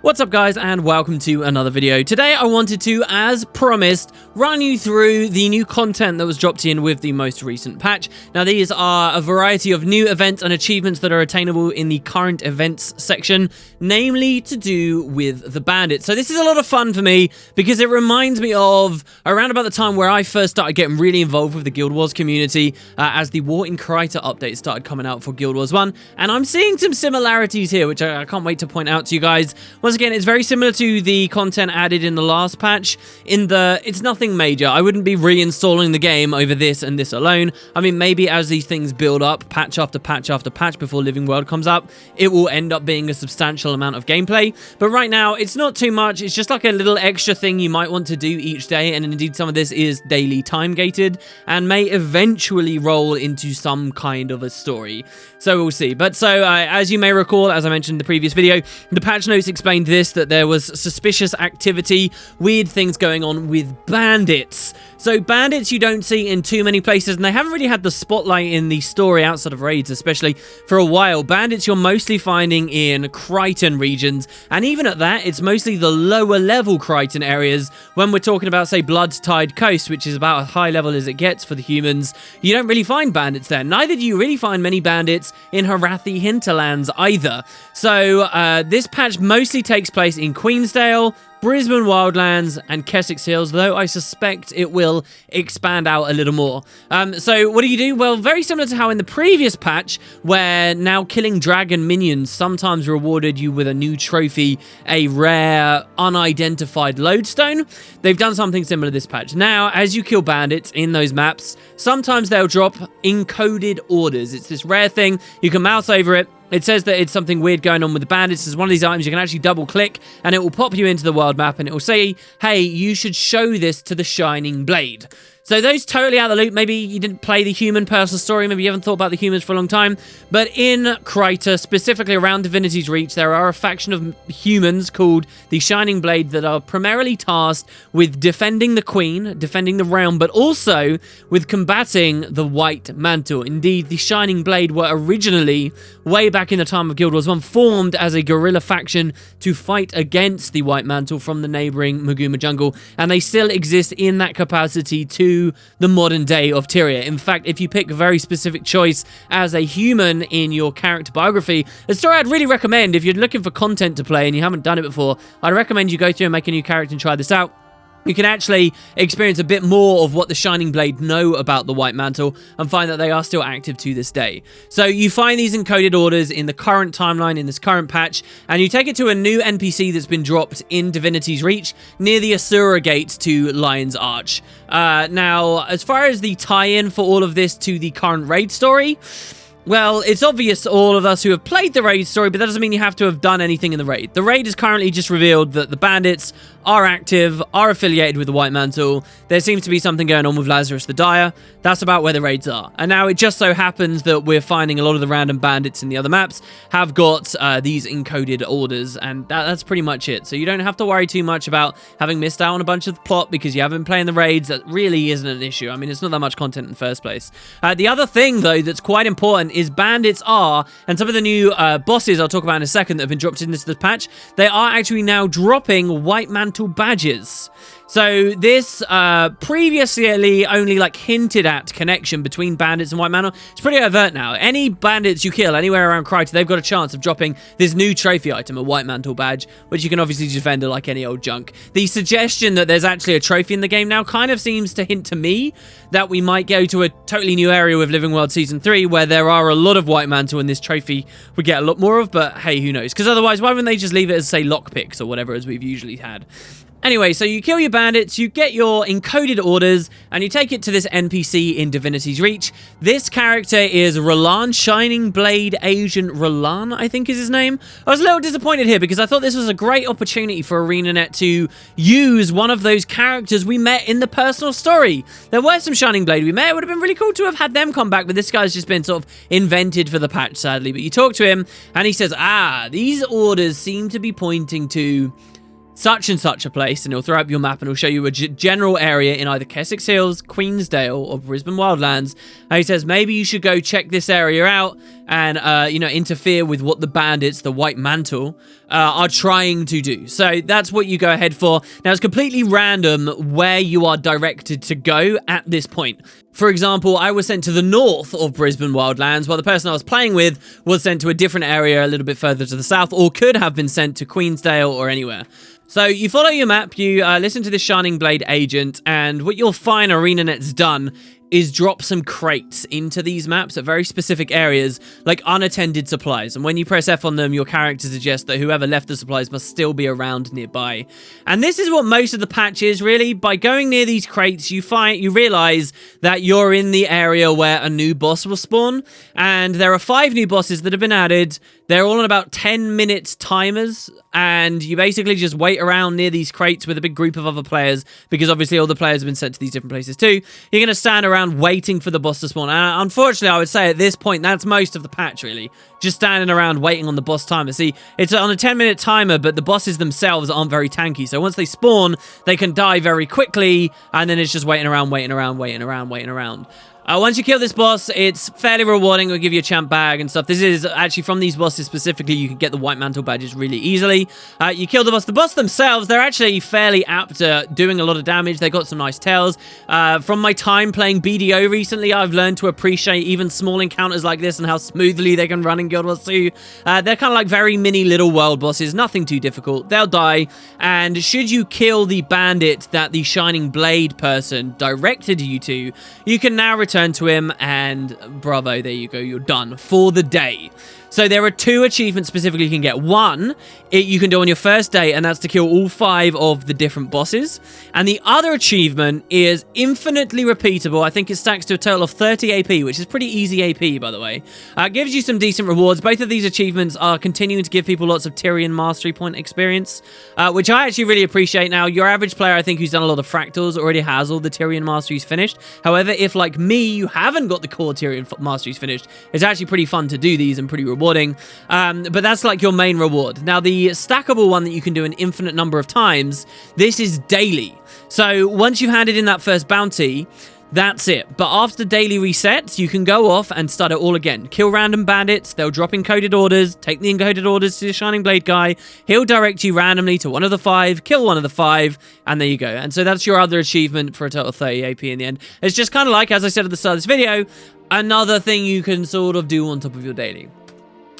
What's up guys, and welcome to another video. Today I wanted to, as promised, run you through the new content that was dropped in with the most recent patch. Now these are a variety of new events and achievements that are attainable in the current events section, namely to do with the bandits. So this is a lot of fun for me because it reminds me of around about the time where I first started getting really involved with the Guild Wars community as the War in Kryta update started coming out for Guild Wars 1, and I'm seeing some similarities here which I can't wait to point out to you guys. Once again, it's very similar to the content added in the last patch. It's nothing major. I wouldn't be reinstalling the game over this and this alone. I mean, maybe as these things build up, patch after patch after patch before Living World comes up, it will end up being a substantial amount of gameplay. But right now, it's not too much. It's just like a little extra thing you might want to do each day. And indeed, some of this is daily time gated and may eventually roll into some kind of a story. So we'll see. But as you may recall, as I mentioned in the previous video, the patch notes explained this, that there was suspicious activity, weird things going on with bandits. So bandits you don't see in too many places, and they haven't really had the spotlight in the story outside of raids, especially for a while. Bandits you're mostly finding in Krytan regions, and even at that, it's mostly the lower level Krytan areas. When we're talking about, say, Blood-Tide Coast, which is about as high level as it gets for the humans, you don't really find bandits there. Neither do you really find many bandits in Harathi hinterlands either. So this patch mostly takes place in Queensdale, Brisbane Wildlands, and Kessex Hills, though I suspect it will expand out a little more. So what do? Well, very similar to how in the previous patch, where now killing dragon minions sometimes rewarded you with a new trophy, a rare, unidentified lodestone, they've done something similar this patch. Now, as you kill bandits in those maps, sometimes they'll drop encoded orders. It's this rare thing, you can mouse over it, it says that it's something weird going on with the bandits. It's one of these items you can actually double click and it will pop you into the world map and it will say, hey, you should show this to the Shining Blade. So those totally out of the loop. Maybe you didn't play the human personal story. Maybe you haven't thought about the humans for a long time. But in Kryta, specifically around Divinity's Reach, there are a faction of humans called the Shining Blade that are primarily tasked with defending the Queen, defending the realm, but also with combating the White Mantle. Indeed, the Shining Blade were originally, way back in the time of Guild Wars 1, formed as a guerrilla faction to fight against the White Mantle from the neighboring Maguma jungle. And they still exist in that capacity to the modern day of Tyria. In fact, if you pick a very specific choice as a human in your character biography, a story I'd really recommend if you're looking for content to play and you haven't done it before, I'd recommend you go through and make a new character and try this out. You can actually experience a bit more of what the Shining Blade know about the White Mantle and find that they are still active to this day. So you find these encoded orders in the current timeline, in this current patch, and you take it to a new NPC that's been dropped in Divinity's Reach near the Asura Gate to Lion's Arch. Now, as far as the tie-in for all of this to the current raid story, well, it's obvious to all of us who have played the raid story, but that doesn't mean you have to have done anything in the raid. The raid has currently just revealed that the bandits are active, are affiliated with the White Mantle. There seems to be something going on with Lazarus the Dyer. That's about where the raids are. And now it just so happens that we're finding a lot of the random bandits in the other maps have got these encoded orders, and that's pretty much it. So you don't have to worry too much about having missed out on a bunch of the plot because you haven't been playing the raids. That really isn't an issue. I mean, it's not that much content in the first place. The other thing, though, that's quite important is bandits are, and some of the new bosses I'll talk about in a second that have been dropped into this patch, they are actually now dropping White Mantle badges. So this previously only like hinted at connection between bandits and White Mantle. It's pretty overt now. Any bandits you kill anywhere around Kryta, they've got a chance of dropping this new trophy item, a White Mantle badge, which you can obviously just vendor like any old junk. The suggestion that there's actually a trophy in the game now kind of seems to hint to me that we might go to a totally new area with Living World Season 3 where there are a lot of White Mantle and this trophy we get a lot more of, but hey, who knows? Because otherwise, why wouldn't they just leave it as, say, lockpicks or whatever as we've usually had? Anyway, so you kill your bandits, you get your encoded orders, and you take it to this NPC in Divinity's Reach. This character is Roland, Shining Blade Agent Roland, I think is his name. I was a little disappointed here because I thought this was a great opportunity for ArenaNet to use one of those characters we met in the personal story. There were some Shining Blade we met. It would have been really cool to have had them come back, but this guy's just been sort of invented for the patch, sadly. But you talk to him, and he says, these orders seem to be pointing to such and such a place, and he'll throw up your map and he'll show you a general area in either Kessex Hills, Queensdale, or Brisbane Wildlands. And he says, maybe you should go check this area out. and, you know, interfere with what the bandits, the White Mantle, are trying to do. So that's what you go ahead for. Now, it's completely random where you are directed to go at this point. For example, I was sent to the north of Brisbane Wildlands, while the person I was playing with was sent to a different area a little bit further to the south, or could have been sent to Queensdale or anywhere. So you follow your map, you listen to the Shining Blade agent, and what you'll find ArenaNet's done is drop some crates into these maps at very specific areas, like unattended supplies. And when you press F on them, your character suggests that whoever left the supplies must still be around nearby. And this is what most of the patch is, really. By going near these crates, you realize that you're in the area where a new boss will spawn. And there are 5 new bosses that have been added. They're all on about 10 minutes timers, and you basically just wait around near these crates with a big group of other players, because obviously all the players have been sent to these different places too. You're going to stand around waiting for the boss to spawn. And unfortunately, I would say at this point, that's most of the patch, really. Just standing around waiting on the boss timer. See, it's on a 10-minute timer, but the bosses themselves aren't very tanky. So once they spawn, they can die very quickly, and then it's just waiting around. Once you kill this boss, it's fairly rewarding. It'll give you a champ bag and stuff. This is actually from these bosses specifically. You can get the White Mantle badges really easily. You kill the boss. The boss themselves, they're actually fairly apt at doing a lot of damage. They got some nice tails. From my time playing BDO recently, I've learned to appreciate even small encounters like this and how smoothly they can run in Guild Wars 2. They're kind of like very mini little world bosses. Nothing too difficult. They'll die. And should you kill the bandit that the Shining Blade person directed you to, you can now return to him, and bravo, there you go, you're done for the day. So there are 2 achievements specifically you can get. One, you can do on your first day, and that's to kill all 5 of the different bosses. And the other achievement is infinitely repeatable. I think it stacks to a total of 30 AP, which is pretty easy AP, by the way. It gives you some decent rewards. Both of these achievements are continuing to give people lots of Tyrian Mastery Point experience, which I actually really appreciate. Now, your average player, I think, who's done a lot of Fractals already has all the Tyrian Masteries finished. However, if, like me, you haven't got the core Tyrian Masteries finished, it's actually pretty fun to do these and pretty rewarding. But that's like your main reward. Now, the stackable one that you can do an infinite number of times, this is daily. So once you've handed in that first bounty, that's it. But after daily resets, you can go off and start it all again. Kill random bandits. They'll drop encoded orders. Take the encoded orders to the Shining Blade guy. He'll direct you randomly to one of the 5. Kill one of the 5. And there you go. And so that's your other achievement for a total of 30 AP in the end. It's just kind of like, as I said at the start of this video, another thing you can sort of do on top of your daily.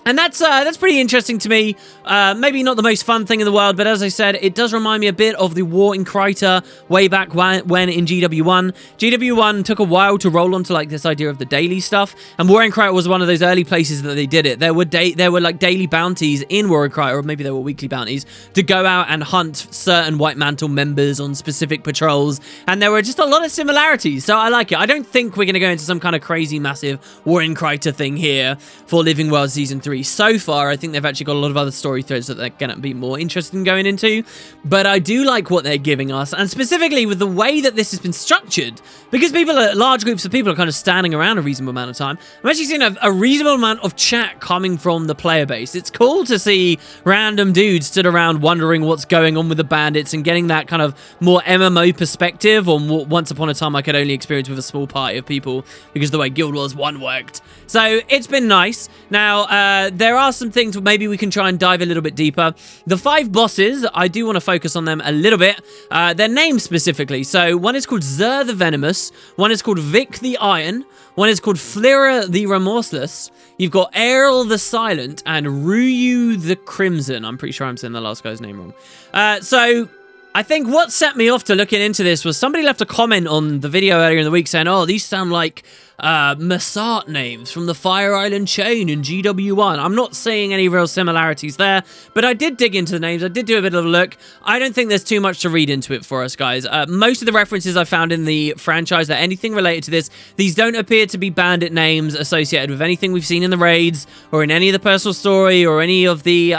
And that's pretty interesting to me. Maybe not the most fun thing in the world, but as I said, it does remind me a bit of the war in Kryta way back when in GW1. GW1 took a while to roll onto like this idea of the daily stuff, and War in Kryta was one of those early places that they did it. There were like daily bounties in War in Kryta, or maybe they were weekly bounties, to go out and hunt certain White Mantle members on specific patrols, and there were just a lot of similarities, so I like it. I don't think we're going to go into some kind of crazy, massive War in Kryta thing here for Living World Season 3. So far, I think they've actually got a lot of other story threads that they're going to be more interested in going into, but I do like what they're giving us, and specifically with the way that this has been structured, because large groups of people are kind of standing around a reasonable amount of time. I'm actually seeing a reasonable amount of chat coming from the player base. It's cool to see random dudes stood around wondering what's going on with the bandits and getting that kind of more MMO perspective on what once upon a time I could only experience with a small party of people because of the way Guild Wars 1 worked. So it's been nice. Now, there are some things maybe we can try and dive a little bit deeper. The 5 bosses, I do want to focus on them a little bit. Their names specifically. So one is called Zer the Venomous. One is called Vic the Iron. One is called Flira the Remorseless. You've got Errol the Silent and Ruyu the Crimson. I'm pretty sure I'm saying the last guy's name wrong. So I think what set me off to looking into this was somebody left a comment on the video earlier in the week saying, oh, these sound like Massart names from the Fire Island chain in GW1. I'm not seeing any real similarities there, but I did dig into the names. I did do a bit of a look. I don't think there's too much to read into it for us, guys. Most of the references I found in the franchise are anything related to this. These don't appear to be bandit names associated with anything we've seen in the raids or in any of the personal story or any of the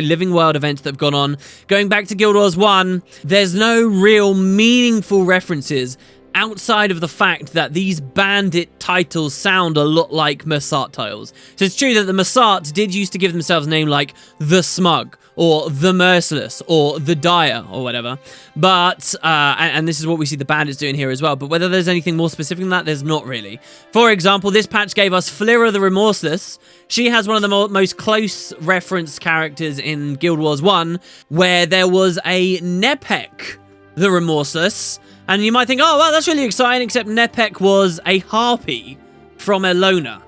Living World events that have gone on. Going back to Guild Wars 1, there's no real meaningful references outside of the fact that these bandit titles sound a lot like Masart titles. So it's true that the Masart did used to give themselves a name like The Smug, or The Merciless, or The Dire, or whatever. But, and this is what we see the bandits doing here as well, but whether there's anything more specific than that, there's not really. For example, this patch gave us Flira the Remorseless. She has one of the most close referenced characters in Guild Wars 1, where there was a Nepek the Remorseless, and you might think, oh, well, that's really exciting, except Nepek was a harpy from Elona.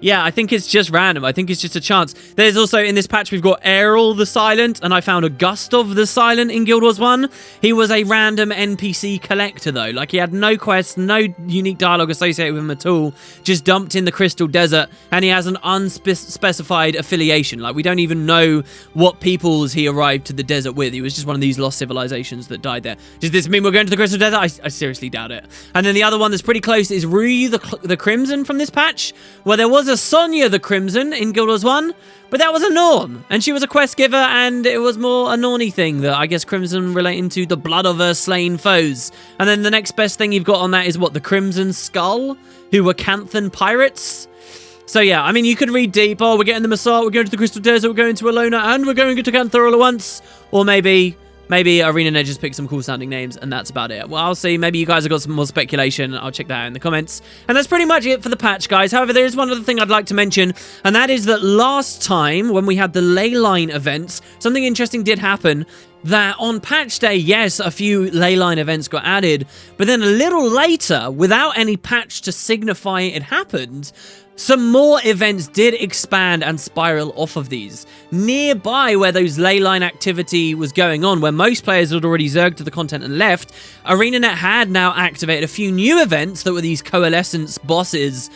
Yeah, I think it's just random. I think it's just a chance. There's also, in this patch, we've got Errol the Silent, and I found Augustov the Silent in Guild Wars 1. He was a random NPC collector, though. Like, he had no quests, no unique dialogue associated with him at all. Just dumped in the Crystal Desert, and he has an unspecified affiliation. Like, we don't even know what peoples he arrived to the desert with. He was just one of these lost civilizations that died there. Does this mean we're going to the Crystal Desert? I seriously doubt it. And then the other one that's pretty close is Rui the Crimson from this patch, where there was a Sonya the Crimson in Guild Wars 1, but that was a Norn, and she was a quest giver, and it was more a Norny thing that I guess Crimson relating to the blood of her slain foes. And then the next best thing you've got on that is what, the Crimson Skull, who were Canthan pirates. So yeah, I mean, you could read deep, oh, we're getting the Masart, we're going to the Crystal Desert, we're going to Elona, and we're going to Cantha all at once, or maybe ArenaNet just picked some cool sounding names, and that's about it. Well, I'll see. Maybe you guys have got some more speculation. I'll check that out in the comments. And that's pretty much it for the patch, guys. However, there is one other thing I'd like to mention, and that is that last time, when we had the Leyline events, something interesting did happen. That on patch day, yes, a few leyline events got added, but then a little later, without any patch to signify it happened, some more events did expand and spiral off of these. Nearby where those leyline activity was going on, where most players had already zerged to the content and left, ArenaNet had now activated a few new events that were these coalescence bosses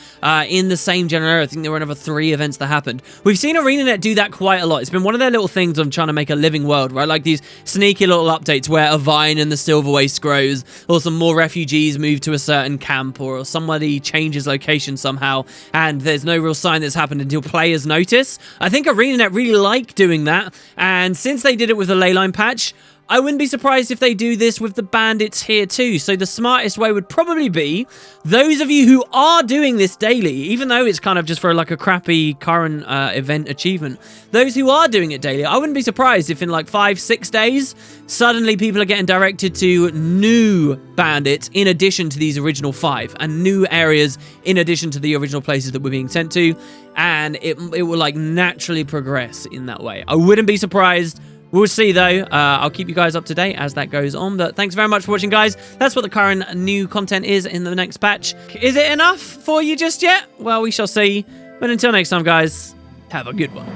in the same general area. I think there were another 3 events that happened. We've seen ArenaNet do that quite a lot. It's been one of their little things on trying to make a living world, right? Like these sneaky little updates where a vine in the Silver Waste grows, or some more refugees move to a certain camp, or somebody changes location somehow, and there's no real sign that's happened until players notice. I think ArenaNet really like doing that, and since they did it with the Leyline patch, I wouldn't be surprised if they do this with the bandits here too. So the smartest way would probably be those of you who are doing this daily, even though it's kind of just for like a crappy current event achievement, those who are doing it daily, I wouldn't be surprised if in like 5-6 days, suddenly people are getting directed to new bandits in addition to these original 5, and new areas in addition to the original places that we're being sent to, and it will like naturally progress in that way. I wouldn't be surprised. We'll see, though. I'll keep you guys up to date as that goes on. But thanks very much for watching, guys. That's what the current new content is in the next patch. Is it enough for you just yet? Well, we shall see. But until next time, guys, have a good one.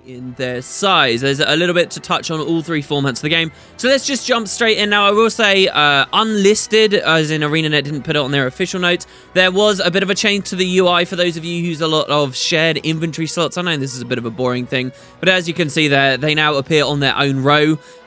In their size, there's a little bit to touch on all 3 formats of the game, so let's just jump straight in. Now I will say unlisted, as in ArenaNet didn't put it on their official notes, there was a bit of a change to the UI for those of you who use a lot of shared inventory slots. I know this is a bit of a boring thing, but as you can see there, they now appear on their own row.